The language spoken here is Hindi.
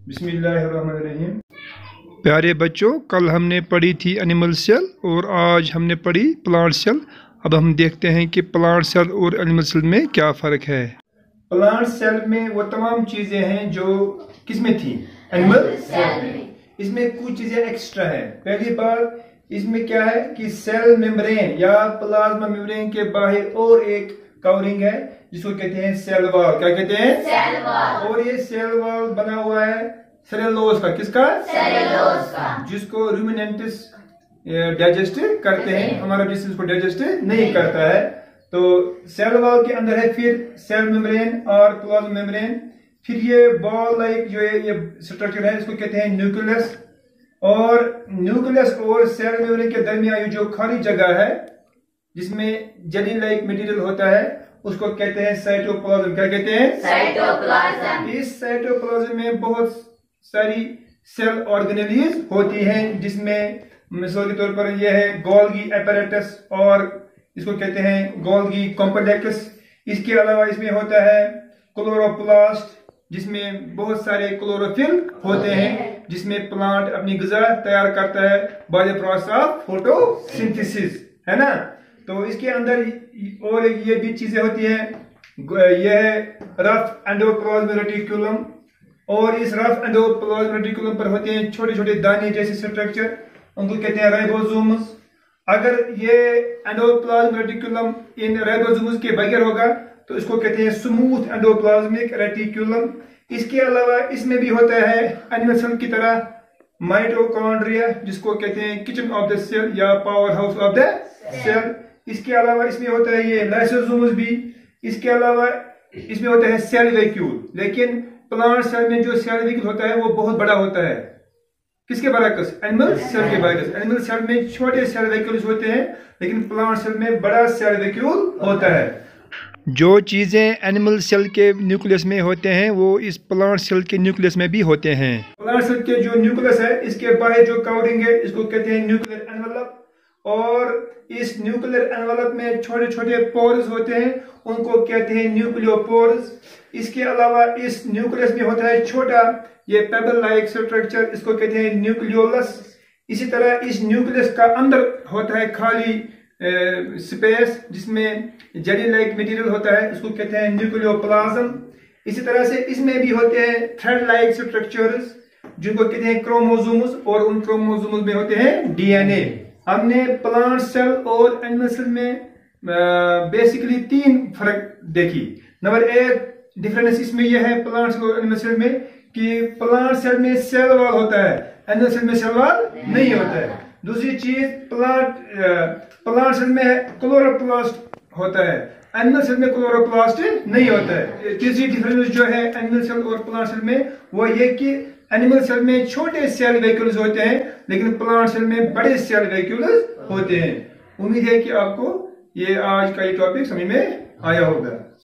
बिस्मिल्लाहिर्रहमानिर्रहीम। प्यारे बच्चों, कल हमने पढ़ी थी एनिमल सेल और आज हमने पढ़ी प्लांट सेल। अब हम देखते हैं कि प्लांट सेल और एनिमल सेल में क्या फ़र्क है। प्लांट सेल में वो तमाम चीज़ें हैं जो किसमें थी, एनिमल सेल में। इसमें कुछ चीज़ें एक्स्ट्रा है। पहली बात इसमें क्या है कि सेल मेम्ब्रेन या प्लाज्मा मेम्ब्रेन के बाहर और एक कवरिंग है जिसको कहते हैं सेल वॉल। क्या कहते हैं? Cell wall. और ये सेल वॉल बना हुआ है सेलुलोज का। किसका? सेलुलोज का, जिसको रूमिनेंट्स डाइजेस्ट करते हैं। हमारा जिसम इसको डाइजेस्ट नहीं करता है। तो सेल वॉल के अंदर है फिर सेल मेम्ब्रेन और प्लाज्मा मेम्ब्रेन। फिर ये बॉल लाइक जो है ये स्ट्रक्चर है, इसको कहते हैं न्यूक्लियस। और न्यूक्लियस और सेल मेम्ब्रेन के दरमियान ये जो खाली जगह है जिसमें जेली लाइक मटेरियल होता है उसको कहते हैं साइटोप्लाज्म। क्या कहते हैं? साइटोप्लाज्म। इस साइटोप्लाज्म में बहुत सारी सेल ऑर्गेनेलीज होती हैं, जिसमें मिसाल के तौर पर यह है गोल्गी एपैरेटस और इसको कहते हैं गोल्गी कॉम्प्लेक्स। इसके अलावा इसमें होता है क्लोरोप्लास्ट, जिसमें बहुत सारे क्लोरोफिल होते हैं, जिसमें प्लांट अपनी ग़िज़ा तैयार करता है by the process of photosynthesis, है ना। तो इसके अंदर और ये भी चीजें होती हैं। यह है रफ एंडोप्लाज्मिक रेटिकुलम और इस रफ एंडोप्लाज्मिक रेटिकुलम पर होते हैं छोटे छोटे दाने जैसे स्ट्रक्चर, उनको कहते हैं राइबोसोम्स। अगर ये एंडोप्लाज्मिक रेटिकुलम इन राइबोसोम्स के बगैर होगा तो इसको कहते हैं स्मूथ एंडोप्लाज्मिक रेटिकुलम। इसके अलावा इसमें भी होता है एनिमल सेल की तरह माइटोकॉन्ड्रिया, जिसको कहते हैं किचन ऑफ द सेल या powerhouse of the cell. इसके अलावा इसमें होता है ये लाइसोसोम्स भी। इसके अलावा इसमें होता है सेल वैक्यूल। लेकिन प्लांट सेल में जो सेल वैक्यूल होता है वो बहुत बड़ा होता है। किसके बरअक्स? एनिमल सेल के बरअक्स। एनिमल सेल में छोटे सेल वैक्यूल्स होते हैं, लेकिन प्लांट सेल में बड़ा सेल वैक्यूल होता है। जो चीज़ें एनिमल सेल के न्यूक्लियस में होते हैं वो इस प्लांट सेल के न्यूक्लियस में भी होते हैं। प्लांट सेल के जो न्यूक्लियस है इसके बाहर जो कवरिंग है इसको कहते हैं न्यूक्लियर एनवलप। और इस न्यूक्लियर एनवलप में छोटे छोटे पोर्स होते हैं, उनको कहते हैं न्यूक्लियोपोर्स। इसके अलावा इस न्यूक्लियस में होता है छोटा ये पेबल लाइक स्ट्रक्चर, इसको कहते हैं न्यूक्लियोलस। इसी तरह इस न्यूक्लियस का अंदर होता है खाली स्पेस जिसमें जेली लाइक मटेरियल होता है, इसको कहते हैं न्यूक्लियोप्लाज्म। इसी तरह से इसमें भी होते हैं थ्रेड लाइक स्ट्रक्चर्स जिनको कहते हैं क्रोमोसोम्स, और उन क्रोमोसोम्स में होते हैं डीएनए। हमने प्लांट सेल और एनिमल सेल में बेसिकली 3 फर्क देखी। नंबर 1 डिफरेंस इसमें यह है प्लांट सेल और एनिमल सेल में कि प्लांट सेल में सेल वॉल होता है, एनिमल सेल में सेल वॉल नहीं होता है। दूसरी चीज प्लांट सेल में क्लोरोप्लास्ट होता है, एनिमल सेल में क्लोरोप्लास्ट नहीं होता है। तीसरी डिफरेंस जो है एनिमल सेल और प्लांट सेल में वो ये कि एनिमल सेल में छोटे सेल वैक्यूल्स होते हैं, लेकिन प्लांट सेल में बड़े सेल वैक्यूल्स होते हैं। उम्मीद है कि आपको ये आज का ये टॉपिक समझ में आया होगा।